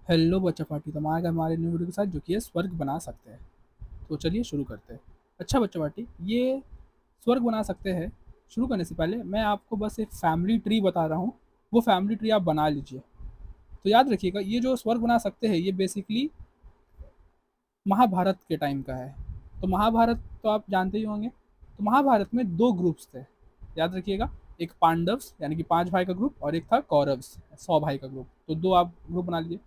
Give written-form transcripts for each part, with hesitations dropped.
Hello बच्चा party, तो हमारे न्यू वीडियो के साथ जो कि है स्वर्ग बना सकते हैं। तो चलिए शुरू करते हैं। अच्छा बच्चा पार्टी, ये स्वर्ग बना सकते हैं। शुरू करने से पहले मैं आपको बस एक फैमिली ट्री बता रहा हूँ। वो फैमिली ट्री आप बना लीजिए। तो याद रखिएगा, ये जो स्वर्ग बना सकते हैं ये बेसिकली महाभारत के टाइम का है। तो महाभारत तो आप जानते ही होंगे। तो महाभारत में दो ग्रुप्स थे, याद रखिएगा। एक पांडव्स यानी कि 5 भाई का ग्रुप, और एक था कौरव्स 100 भाई का ग्रुप। तो दो आप ग्रुप बना लीजिए।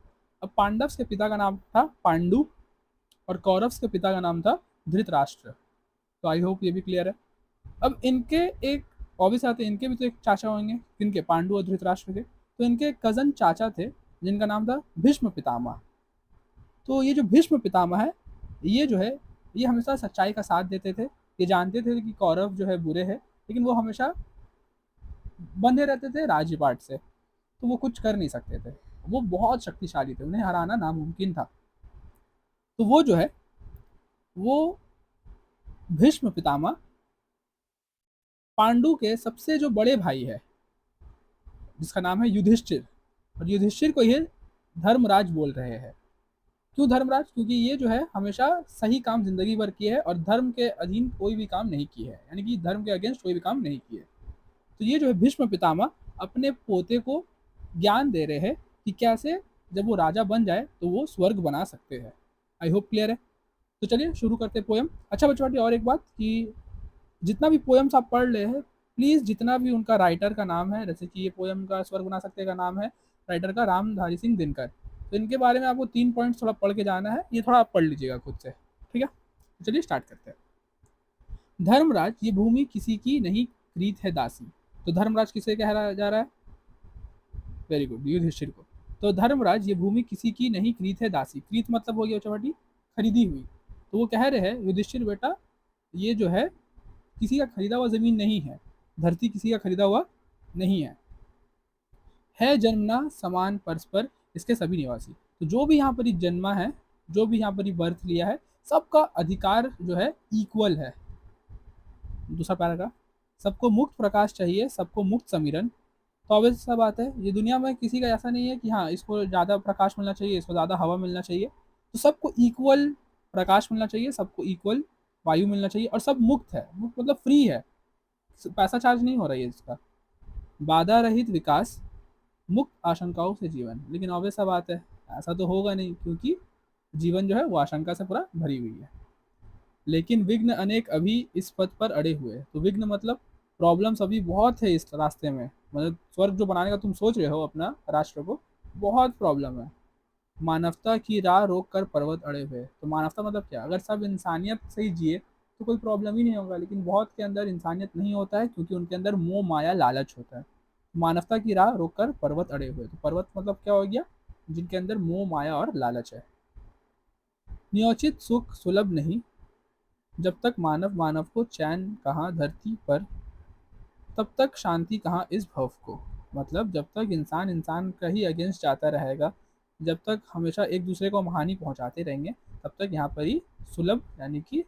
अब पांडव्स के पिता का नाम था पांडु, और कौरव्स के पिता का नाम था धृतराष्ट्र। तो आई होप ये भी क्लियर है। अब इनके एक ऑब्वियस आते हैं, इनके भी तो एक चाचा होंगे, किनके, पांडु और धृतराष्ट्र के। तो इनके कजन चाचा थे जिनका नाम था भीष्म पितामह। तो ये जो भीष्म पितामह है, ये जो है, ये हमेशा सच्चाई का साथ देते थे। ये जानते थे कि कौरव जो है बुरे हैं, लेकिन वो हमेशा बंधे रहते थे राज्यपाट से। तो वो कुछ कर नहीं सकते थे। वो बहुत शक्तिशाली थे, उन्हें हराना नामुमकिन था। तो वो जो है, वो भीष्म पितामह पांडु के सबसे जो बड़े भाई है, जिसका नाम है युधिष्ठिर। और युधिष्ठिर को ये धर्मराज बोल रहे हैं। क्यों धर्मराज? क्योंकि ये जो है हमेशा सही काम जिंदगी भर किए है, और धर्म के अधीन कोई भी काम नहीं किए है, यानी कि धर्म के अगेंस्ट कोई भी काम नहीं किए। तो ये जो है भीष्म पितामह अपने पोते को ज्ञान दे रहे हैं कि कैसे जब वो राजा बन जाए तो वो स्वर्ग बना सकते हैं। आई होप क्लियर है। तो चलिए शुरू करते हैं पोयम। अच्छा बच्चों, और एक बात कि जितना भी पोएम्स आप पढ़ रहे हैं, प्लीज जितना भी उनका राइटर का नाम है, जैसे कि ये पोएम का स्वर्ग बना सकते का नाम है राइटर का रामधारी सिंह दिनकर। तो इनके बारे में आपको 3 पॉइंट थोड़ा पढ़ के जाना है, ये थोड़ा आप पढ़ लीजिएगा खुद से, ठीक है। तो चलिए स्टार्ट करते हैं। धर्मराज ये भूमि किसी की नहीं, प्रीत है दासी। तो धर्मराज किसे कह रहा जा रहा है? वेरी गुड, युधिष्ठिर को। तो धर्मराज ये भूमि किसी की नहीं, क्रीत है दासी। क्रीत मतलब हो गया चौपाटी, खरीदी हुई। तो वो कह रहे हैं युधिष्ठिर बेटा, ये जो है किसी का खरीदा हुआ जमीन नहीं है, धरती किसी का खरीदा हुआ नहीं है जन्मना समान परस्पर इसके सभी निवासी। तो जो भी यहाँ पर ही जन्मा है, जो भी यहाँ पर ही बर्थ लिया है, सबका अधिकार जो है इक्वल है। दूसरा पैराग्राफ, सबको मुक्त प्रकाश चाहिए, सबको मुक्त समीरन। तो ऑब्वियस सा बात है, ये दुनिया में किसी का ऐसा नहीं है कि हाँ इसको ज़्यादा प्रकाश मिलना चाहिए, इसको ज़्यादा हवा मिलना चाहिए। तो सबको इक्वल प्रकाश मिलना चाहिए, सबको इक्वल वायु मिलना चाहिए, और सब मुक्त है। मुक्त मतलब फ्री है, पैसा चार्ज नहीं हो रहा है इसका। बाधा रहित विकास, मुक्त आशंकाओं से जीवन। लेकिन ऑब्वियस सा बात है, ऐसा तो होगा नहीं, क्योंकि जीवन जो है वो आशंका से पूरा भरी हुई है। लेकिन विघ्न अनेक अभी इस पथ पर अड़े हुए हैं। तो विघ्न मतलब प्रॉब्लम्स अभी बहुत है इस रास्ते में। मतलब स्वर्ग जो बनाने का तुम सोच रहे हो अपना राष्ट्र को, बहुत प्रॉब्लम है। मानवता की राह रोक कर पर्वत अड़े हुए। तो मानवता मतलब क्या? अगर सब इंसानियत से ही जिए तो कोई प्रॉब्लम ही नहीं होगा, लेकिन बहुत के अंदर इंसानियत नहीं होता है, क्योंकि उनके अंदर मोह माया लालच होता है। मानवता की राह रोक कर पर्वत अड़े हुए। तो पर्वत मतलब क्या हो गया? जिनके अंदर मोह माया और लालच है। नियोचित सुख सुलभ नहीं, जब तक मानव मानव को चैन कहाँ धरती पर, तब तक शांति कहाँ इस भव को। मतलब जब तक इंसान इंसान का ही अगेंस्ट जाता रहेगा, जब तक हमेशा एक दूसरे को हानि पहुंचाते रहेंगे, तब तक यहाँ पर ही सुलभ यानी कि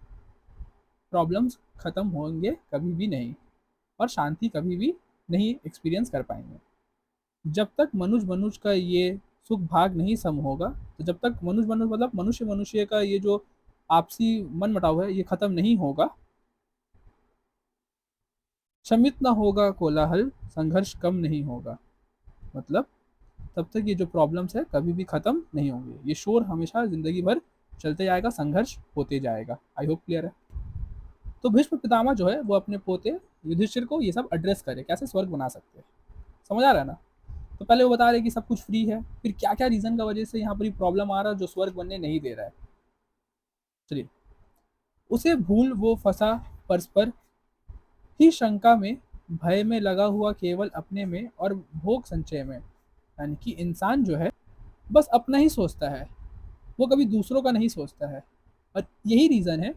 प्रॉब्लम्स खत्म होंगे कभी भी नहीं, और शांति कभी भी नहीं एक्सपीरियंस कर पाएंगे। जब तक मनुष्य मनुष्य का ये सुख भाग नहीं सम होगा। तो जब तक मनुष्य मनुष्य मतलब मनुष्य मनुष्य का ये जो आपसी मन मुटाव है ये खत्म नहीं होगा, शमित न होगा कोलाहल, संघर्ष कम नहीं होगा। मतलब तब तक ये जो प्रॉब्लम्स है कभी भी खत्म नहीं होंगे, ये शोर हमेशा जिंदगी भर चलते जाएगा, संघर्ष होते जाएगा। आई होप क्लियर है। तो भीष्म पितामह जो है वो अपने पोते युधिष्ठिर को ये सब एड्रेस करे, कैसे स्वर्ग बना सकते हैं। समझ आ रहा है ना? तो पहले वो बता रहे कि सब कुछ फ्री है, फिर क्या क्या रीजन का वजह से यहाँ पर प्रॉब्लम आ रहा है जो स्वर्ग बनने नहीं दे रहा है। चलिए, उसे भूल वो फंसा परस्पर ही शंका में, भय में लगा हुआ केवल अपने में और भोग संचय में। यानी कि इंसान जो है बस अपना ही सोचता है, वो कभी दूसरों का नहीं सोचता है। और यही रीज़न है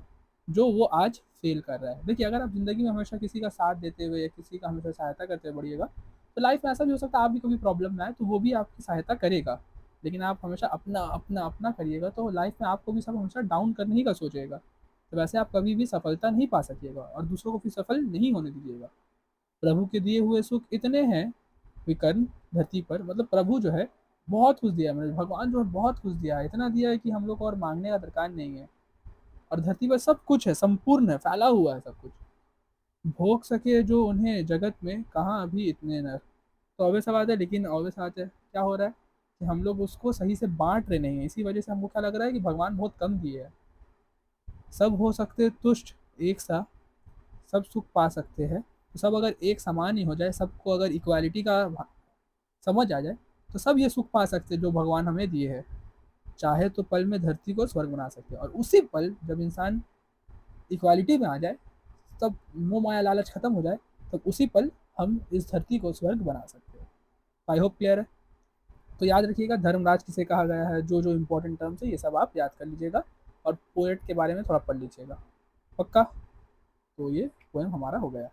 जो वो आज फेल कर रहा है। देखिए, अगर आप ज़िंदगी में हमेशा किसी का साथ देते हुए या किसी का हमेशा सहायता करते हुए बढ़िएगा, तो लाइफ में ऐसा भी हो सकता है आप भी कभी प्रॉब्लम में आए तो वो भी आपकी सहायता करेगा। लेकिन आप हमेशा अपना अपना अपना करिएगा तो लाइफ में आपको भी सब हमेशा डाउन करने ही का सोचेगा। तो वैसे आप कभी भी सफलता नहीं पा सकिएगा, और दूसरों को फिर सफल नहीं होने दीजिएगा। प्रभु के दिए हुए सुख इतने हैं विकर्ण धरती पर। मतलब प्रभु जो है बहुत कुछ दिया है, मतलब भगवान जो है बहुत कुछ दिया है, इतना दिया है कि हम लोग को और मांगने का दरकार नहीं है। और धरती पर सब कुछ है, संपूर्ण है, फैला हुआ है सब कुछ। भोग सके जो उन्हें जगत में, कहाँ अभी इतने नर। तो ऑब्वियस सा बात है, लेकिन ऑब्वियस बात है क्या हो रहा है कि हम लोग उसको सही से बांट रहे नहीं है, इसी वजह से हमको क्या लग रहा है कि भगवान बहुत कम दिए है। सब हो सकते तुष्ट एक सा, सब सुख पा सकते हैं, तो सब अगर एक समान ही हो जाए, सबको अगर इक्वालिटी का समझ आ जाए, तो सब ये सुख पा सकते हैं जो भगवान हमें दिए हैं। चाहे तो पल में धरती को स्वर्ग बना सकते हैं, और उसी पल जब इंसान इक्वालिटी में आ जाए, तब मोह माया लालच खत्म हो जाए, तब उसी पल हम इस धरती को स्वर्ग बना सकते हैं। आई होप क्लियर है। तो याद रखिएगा धर्मराज किसे कहा गया है, जो जो इंपॉर्टेंट टर्म्स है ये सब आप याद कर लीजिएगा, और पोएट के बारे में थोड़ा पढ़ लीजिएगा। पक्का। तो ये पोएम हमारा हो गया।